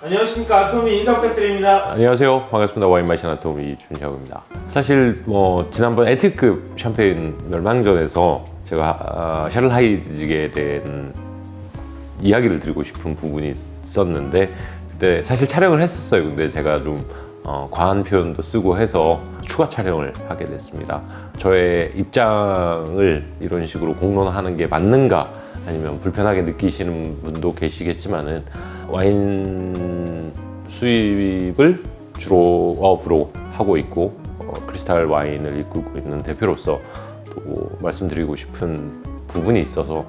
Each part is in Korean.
안녕하십니까. 아토미 인사 부탁드립니다. 안녕하세요. 반갑습니다. 와인 마신 아토미 준혁입니다. 사실 지난번 엔티급 샴페인 멸망전에서 제가 샤를 하이드직에 대한 이야기를 드리고 싶은 부분이 있었는데 그때 사실 촬영을 했었어요. 근데 제가 좀 과한 표현도 쓰고 해서 추가 촬영을 하게 됐습니다. 저의 입장을 이런 식으로 공론하는 게 맞는가 아니면 불편하게 느끼시는 분도 계시겠지만은 와인 수입을 주로 업으로 하고 있고 크리스탈 와인을 이끌고 있는 대표로서 또 말씀드리고 싶은 부분이 있어서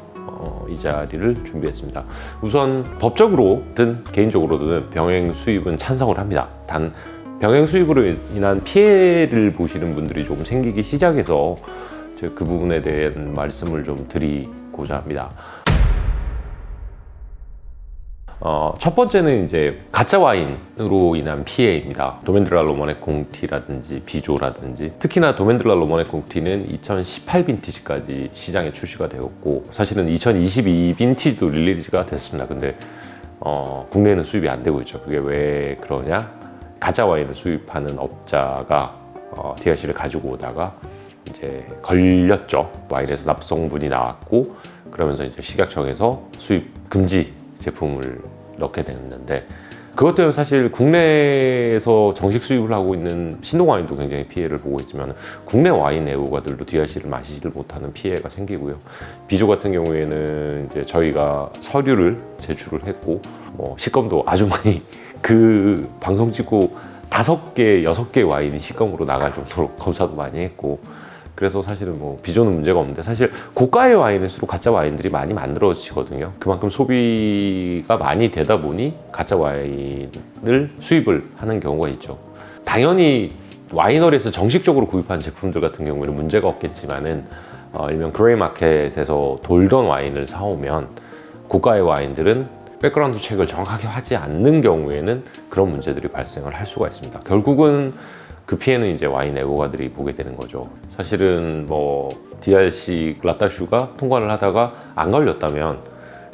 이 자리를 준비했습니다. 우선 법적으로든 개인적으로든 병행 수입은 찬성을 합니다. 단 병행 수입으로 인한 피해를 보시는 분들이 조금 생기기 시작해서 제가 그 부분에 대한 말씀을 좀 드리고자 합니다. 첫 번째는 이제 가짜 와인으로 인한 피해입니다. 도멘드라 로마네 공티라든지 비조라든지, 특히나 도멘드라 로마네 공티는 2018 빈티지까지 시장에 출시가 되었고 사실은 2022 빈티지도 릴리즈가 됐습니다. 근데 국내에는 수입이 안 되고 있죠. 그게 왜 그러냐? 가짜 와인을 수입하는 업자가 DRC를 가지고 오다가 이제 걸렸죠. 와인에서 납성분이 나왔고 그러면서 이제 식약청에서 수입 금지 제품을 넣게 됐는데, 그것 때문에 사실 국내에서 정식 수입을 하고 있는 신동 와인도 굉장히 피해를 보고 있지만 국내 와인 애호가들도 DRC를 마시지를 못하는 피해가 생기고요. 비조 같은 경우에는 이제 저희가 서류를 제출을 했고 식검도 아주 많이 그 방송 찍고 5개, 6개 와인이 식검으로 나갈 정도로 검사도 많이 했고, 그래서 사실은 비조는 문제가 없는데 사실 고가의 와인일수록 가짜 와인들이 많이 만들어지거든요. 그만큼 소비가 많이 되다 보니 가짜 와인을 수입을 하는 경우가 있죠. 당연히 와이너리에서 정식적으로 구입한 제품들 같은 경우에는 문제가 없겠지만은 일명 그레이 마켓에서 돌던 와인을 사오면 고가의 와인들은 백그라운드 체크를 정확하게 하지 않는 경우에는 그런 문제들이 발생을 할 수가 있습니다. 결국은 그 피해는 이제 와인 애호가들이 보게 되는 거죠. 사실은 DRC 라따슈가 통과를 하다가 안 걸렸다면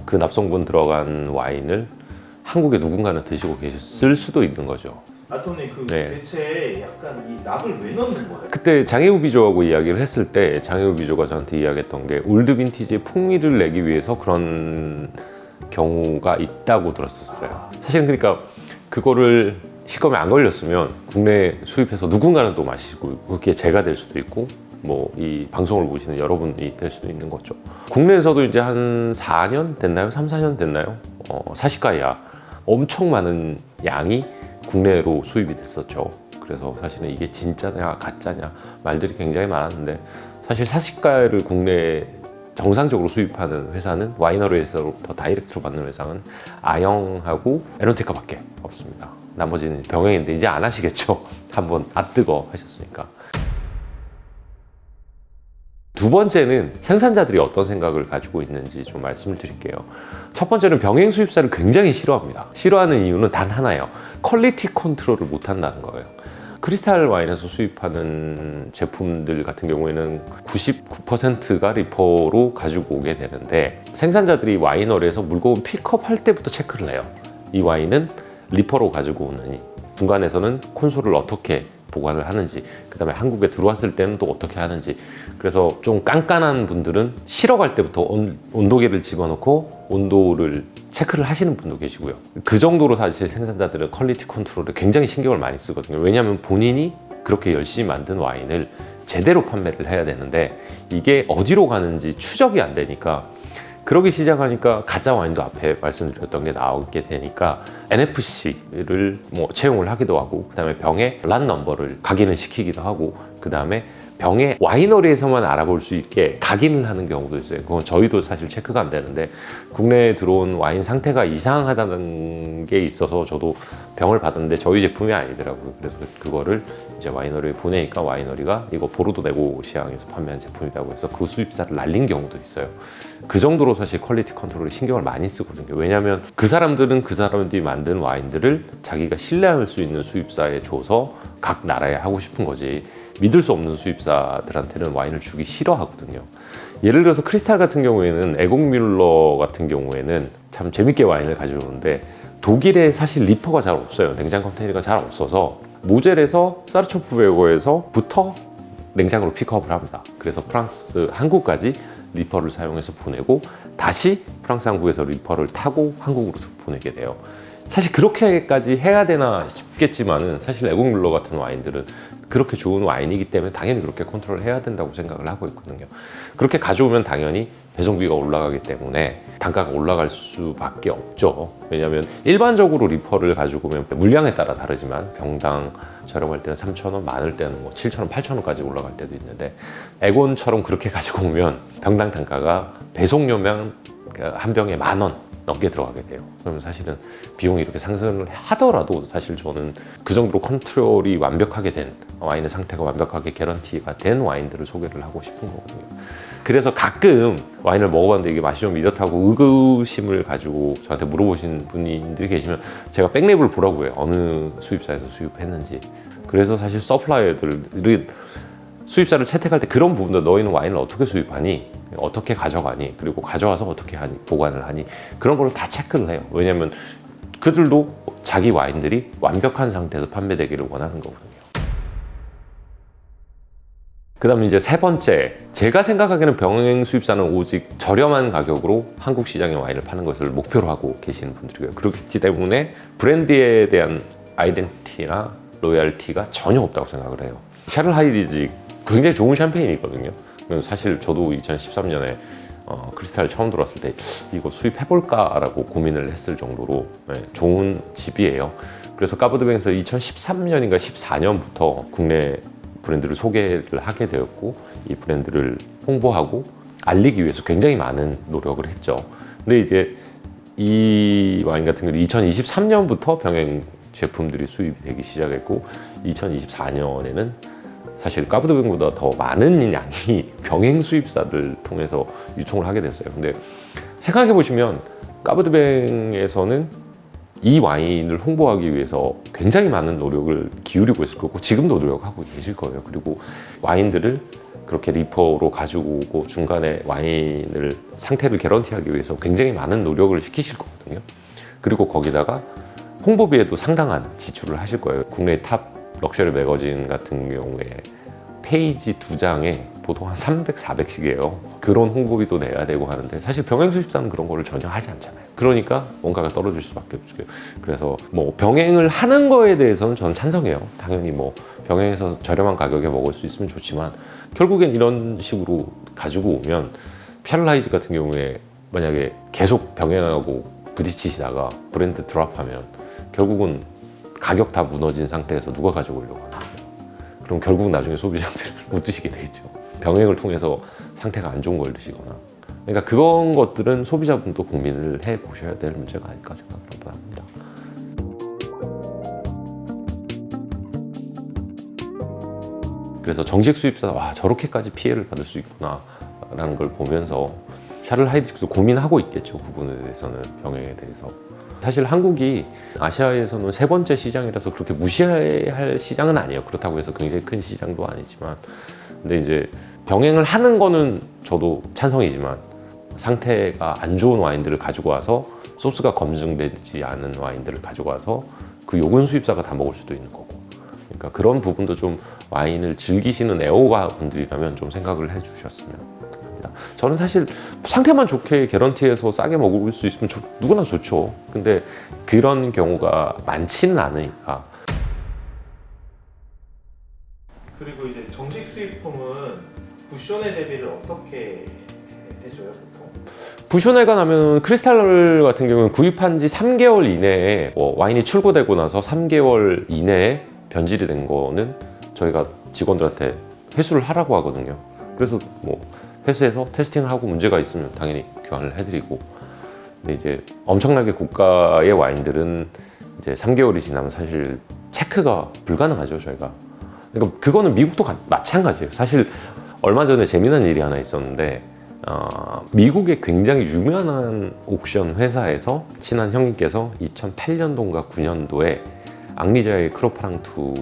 그 납성분 들어간 와인을 한국에 누군가는 드시고 계셨을 수도 있는 거죠. 아토미 대체 약간 이 납을 왜 넣는 거예요? 그때 장혜우 비조하고 이야기를 했을 때 장혜우 비조가 저한테 이야기했던 게 올드 빈티지의 풍미를 내기 위해서 그런 경우가 있다고 들었었어요. 사실은 그러니까 그거를 식검에 안 걸렸으면 국내 수입해서 누군가는 또 마시고 그게 제가 될 수도 있고 이 방송을 보시는 여러분이 될 수도 있는 거죠. 국내에서도 이제 한 4년 됐나요? 3, 4년 됐나요? 사시가야 엄청 많은 양이 국내로 수입이 됐었죠. 그래서 사실은 이게 진짜냐 가짜냐 말들이 굉장히 많았는데, 사실 사시가를 국내에 정상적으로 수입하는 회사는 와이너리에서부터 다이렉트로 받는 회사는 아영하고 에론테카밖에 없습니다. 나머지는 병행인데 이제 안 하시겠죠. 한번 뜨거 하셨으니까. 두 번째는 생산자들이 어떤 생각을 가지고 있는지 좀 말씀을 드릴게요. 첫 번째는 병행 수입사를 굉장히 싫어합니다. 싫어하는 이유는 단 하나예요. 퀄리티 컨트롤을 못 한다는 거예요. 크리스탈 와인에서 수입하는 제품들 같은 경우에는 99%가 리퍼로 가지고 오게 되는데, 생산자들이 와이너리에서 물건 픽업할 때부터 체크를 해요. 이 와인은 리퍼로 가지고 오느니, 중간에서는 콘솔을 어떻게 보관을 하는지, 그 다음에 한국에 들어왔을 때는 또 어떻게 하는지. 그래서 좀 깐깐한 분들은 실어 갈 때부터 온도계를 집어넣고 온도를 체크를 하시는 분도 계시고요. 그 정도로 사실 생산자들은 퀄리티 컨트롤에 굉장히 신경을 많이 쓰거든요. 왜냐하면 본인이 그렇게 열심히 만든 와인을 제대로 판매를 해야 되는데 이게 어디로 가는지 추적이 안 되니까, 그러기 시작하니까 가짜 와인도 앞에 말씀드렸던 게 나오게 되니까 NFC를 채용을 하기도 하고, 그 다음에 병에 란 넘버를 각인을 시키기도 하고, 그 다음에 병에 와이너리에서만 알아볼 수 있게 각인을 하는 경우도 있어요. 그건 저희도 사실 체크가 안 되는데, 국내에 들어온 와인 상태가 이상하다는 게 있어서 저도 병을 받았는데 저희 제품이 아니더라고요. 그래서 그거를 이제 와이너리에 보내니까 와이너리가 이거 보르도 네고시앙에서 판매한 제품이라고 해서 그 수입사를 날린 경우도 있어요. 그 정도로 사실 퀄리티 컨트롤에 신경을 많이 쓰거든요. 왜냐하면 그 사람들은 그 사람들이 만든 와인들을 자기가 신뢰할 수 있는 수입사에 줘서 각 나라에 하고 싶은 거지, 믿을 수 없는 수입사들한테는 와인을 주기 싫어하거든요. 예를 들어서 크리스탈 같은 경우에는 에곡 뮬러 같은 경우에는 참 재밌게 와인을 가져오는데, 독일에 사실 리퍼가 잘 없어요. 냉장 컨테이너가 잘 없어서 모젤에서 사르초프베르거에서부터 냉장으로 픽업을 합니다. 그래서 프랑스 항구까지 리퍼를 사용해서 보내고 다시 프랑스 항구에서 리퍼를 타고 한국으로 보내게 돼요. 사실 그렇게까지 해야 되나 싶겠지만은 사실 에공뮬러 같은 와인들은 그렇게 좋은 와인이기 때문에 당연히 그렇게 컨트롤 해야 된다고 생각을 하고 있거든요. 그렇게 가져오면 당연히 배송비가 올라가기 때문에 단가가 올라갈 수밖에 없죠. 왜냐하면 일반적으로 리퍼를 가지고 오면 물량에 따라 다르지만 병당 저렴할 때는 3,000원, 많을 때는 뭐 7,000원, 8,000원까지 올라갈 때도 있는데 에곤처럼 그렇게 가지고 오면 병당 단가가 배송료면 한 병에 10,000원 넘게 들어가게 돼요. 그러면 사실은 비용이 이렇게 상승을 하더라도 사실 저는 그 정도로 컨트롤이 완벽하게 된 와인의 상태가 완벽하게 개런티가 된 와인들을 소개를 하고 싶은 거거든요. 그래서 가끔 와인을 먹어봤는데 이게 맛이 좀 이렇다고 의구심을 가지고 저한테 물어보신 분들이 계시면 제가 백랩을 보라고 해요. 어느 수입사에서 수입했는지. 그래서 사실 서플라이어들이 수입사를 채택할 때 그런 부분도 너희는 와인을 어떻게 수입하니? 어떻게 가져가니? 그리고 가져와서 어떻게 하니? 보관을 하니? 그런 걸 다 체크를 해요. 왜냐하면 그들도 자기 와인들이 완벽한 상태에서 판매되기를 원하는 거거든요. 그 다음에 이제 세 번째, 제가 생각하기에는 병행 수입사는 오직 저렴한 가격으로 한국 시장에 와인을 파는 것을 목표로 하고 계시는 분들이고요. 그렇기 때문에 브랜드에 대한 아이덴티티나 로열티가 전혀 없다고 생각을 해요. 샤를 하이디지 굉장히 좋은 샴페인이거든요. 사실 저도 2013년에 크리스탈 처음 들어왔을 때 이거 수입해볼까라고 고민을 했을 정도로 좋은 집이에요. 그래서 까보드뱅에서 2013년인가 14년부터 국내 브랜드를 소개를 하게 되었고 이 브랜드를 홍보하고 알리기 위해서 굉장히 많은 노력을 했죠. 근데 이제 이 와인 같은 경우는 2023년부터 병행 제품들이 수입이 되기 시작했고 2024년에는 사실 까보드뱅보다 더 많은 양이 병행 수입사를 통해서 유통을 하게 됐어요. 근데 생각해 보시면 까보드뱅에서는 이 와인을 홍보하기 위해서 굉장히 많은 노력을 기울이고 있을 거고 지금도 노력하고 계실 거예요. 그리고 와인들을 그렇게 리퍼로 가지고 오고 중간에 와인을 상태를 개런티하기 위해서 굉장히 많은 노력을 시키실 거거든요. 그리고 거기다가 홍보비에도 상당한 지출을 하실 거예요. 국내 탑 럭셔리 매거진 같은 경우에 페이지 2장에 보통 한 300, 400씩이에요. 그런 홍보비도 내야 되고 하는데 사실 병행 수입사는 그런 거를 전혀 하지 않잖아요. 그러니까 뭔가가 떨어질 수밖에 없어요. 그래서 뭐 병행을 하는 거에 대해서는 저는 찬성해요. 당연히 뭐 병행해서 저렴한 가격에 먹을 수 있으면 좋지만 결국엔 이런 식으로 가지고 오면 샤를라이즈 같은 경우에 만약에 계속 병행하고 부딪히시다가 브랜드 드랍하면 결국은 가격 다 무너진 상태에서 누가 가져오려고 하는 거예요. 그럼 결국 나중에 소비자들을 못 드시게 되겠죠. 병행을 통해서 상태가 안 좋은 걸 드시거나. 그러니까 그런 것들은 소비자분도 고민을 해 보셔야 될 문제가 아닐까 생각을 합니다. 그래서 정식 수입사가 와 저렇게까지 피해를 받을 수 있구나 라는 걸 보면서 샤를 하이디도 고민하고 있겠죠. 그 부분에 대해서는 병행에 대해서. 사실 한국이 아시아에서는 세 번째 시장이라서 그렇게 무시할 시장은 아니에요. 그렇다고 해서 굉장히 큰 시장도 아니지만 근데 이제 병행을 하는 거는 저도 찬성이지만 상태가 안 좋은 와인들을 가지고 와서 소스가 검증되지 않은 와인들을 가지고 와서 그 요금 수입사가 다 먹을 수도 있는 거고 그러니까 그런 부분도 좀 와인을 즐기시는 애호가 분들이라면 좀 생각을 해 주셨으면 합니다. 저는 사실 상태만 좋게 개런티해서 싸게 먹을 수 있으면 누구나 좋죠. 근데 그런 경우가 많지는 않으니까. 그리고 이제 정식 수입품은 부쇼네 대비를 어떻게 해줘요 보통? 부쇼네가 나면 크리스탈 같은 경우는 구입한 지 3개월 이내에 와인이 출고되고 나서 3개월 이내에 변질이 된 거는 저희가 직원들한테 회수를 하라고 하거든요. 그래서 뭐 회수해서 테스팅을 하고 문제가 있으면 당연히 교환을 해드리고 근데 이제 엄청나게 고가의 와인들은 이제 3개월이 지나면 사실 체크가 불가능하죠 저희가. 그러니까 그거는 미국도 마찬가지예요. 사실 얼마 전에 재미난 일이 하나 있었는데 미국의 굉장히 유명한 옥션 회사에서 친한 형님께서 2008년도인가 9년도에 앙리자의 크로파랑투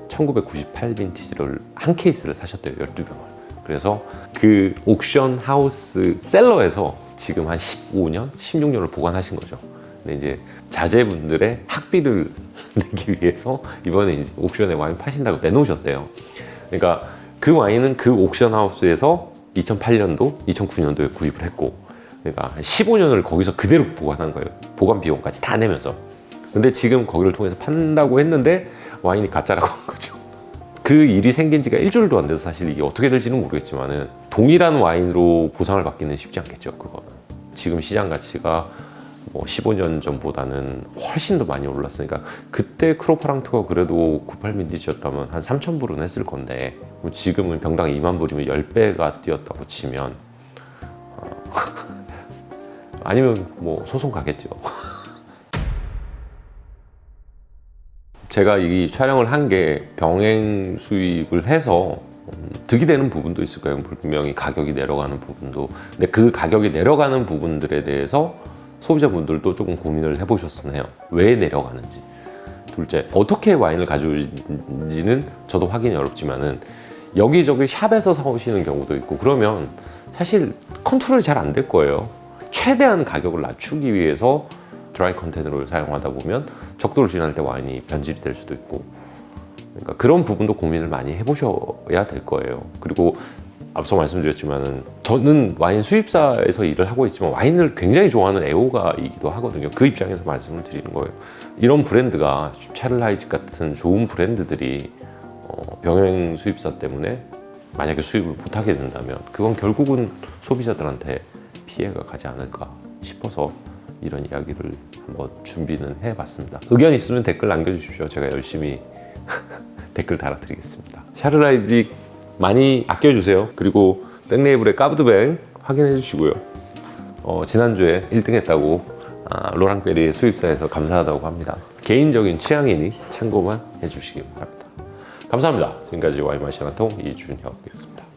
1998 빈티지를 한 케이스를 사셨대요. 12병을. 그래서 그 옥션 하우스 셀러에서 지금 한 15년, 16년을 보관하신 거죠. 근데 이제 자제분들의 학비를 내기 위해서 이번에 이제 옥션에 와인 파신다고 내놓으셨대요. 그러니까 그 와인은 그 옥션 하우스에서 2008년도, 2009년도에 구입을 했고, 그러니까 한 15년을 거기서 그대로 보관한 거예요. 보관 비용까지 다 내면서. 근데 지금 거기를 통해서 판다고 했는데 와인이 가짜라고 한 거죠. 그 일이 생긴 지가 일주일도 안 돼서 사실 이게 어떻게 될지는 모르겠지만은 동일한 와인으로 보상을 받기는 쉽지 않겠죠, 그거는. 지금 시장 가치가 뭐 15년 전보다는 훨씬 더 많이 올랐으니까 그때 크로파랑트가 그래도 98 빈티지였다면 한 3,000불은 했을 건데 지금은 병당 2만 불이면 10배가 뛰었다고 치면 아니면 뭐 소송 가겠죠. 제가 이 촬영을 한 게 병행 수입을 해서 득이 되는 부분도 있을 거예요. 분명히 가격이 내려가는 부분도. 근데 그 가격이 내려가는 부분들에 대해서 소비자분들도 조금 고민을 해보셨으면 해요. 왜 내려가는지. 둘째, 어떻게 와인을 가져오는지는 저도 확인이 어렵지만은 여기저기 샵에서 사오시는 경우도 있고 그러면 사실 컨트롤이 잘 안 될 거예요. 최대한 가격을 낮추기 위해서 드라이 컨테이너를 사용하다 보면 적도를 지날 때 와인이 변질이 될 수도 있고, 그러니까 그런 부분도 고민을 많이 해보셔야 될 거예요. 그리고 앞서 말씀드렸지만은 저는 와인 수입사에서 일을 하고 있지만 와인을 굉장히 좋아하는 애호가이기도 하거든요. 그 입장에서 말씀을 드리는 거예요. 이런 브랜드가 샤를라이즈 같은 좋은 브랜드들이 병행 수입사 때문에 만약에 수입을 못하게 된다면 그건 결국은 소비자들한테 피해가 가지 않을까 싶어서 이런 이야기를 한번 준비는 해봤습니다. 의견 있으면 댓글 남겨주십시오. 제가 열심히 댓글 달아드리겠습니다. 샤를라이즈 많이 아껴주세요. 그리고 백레이블의 까브드뱅 확인해 주시고요. 지난주에 1등 했다고 로랑베리 수입사에서 감사하다고 합니다. 개인적인 취향이니 참고만 해주시기 바랍니다. 감사합니다. 지금까지 와인 마시는 통 이준혁이었습니다.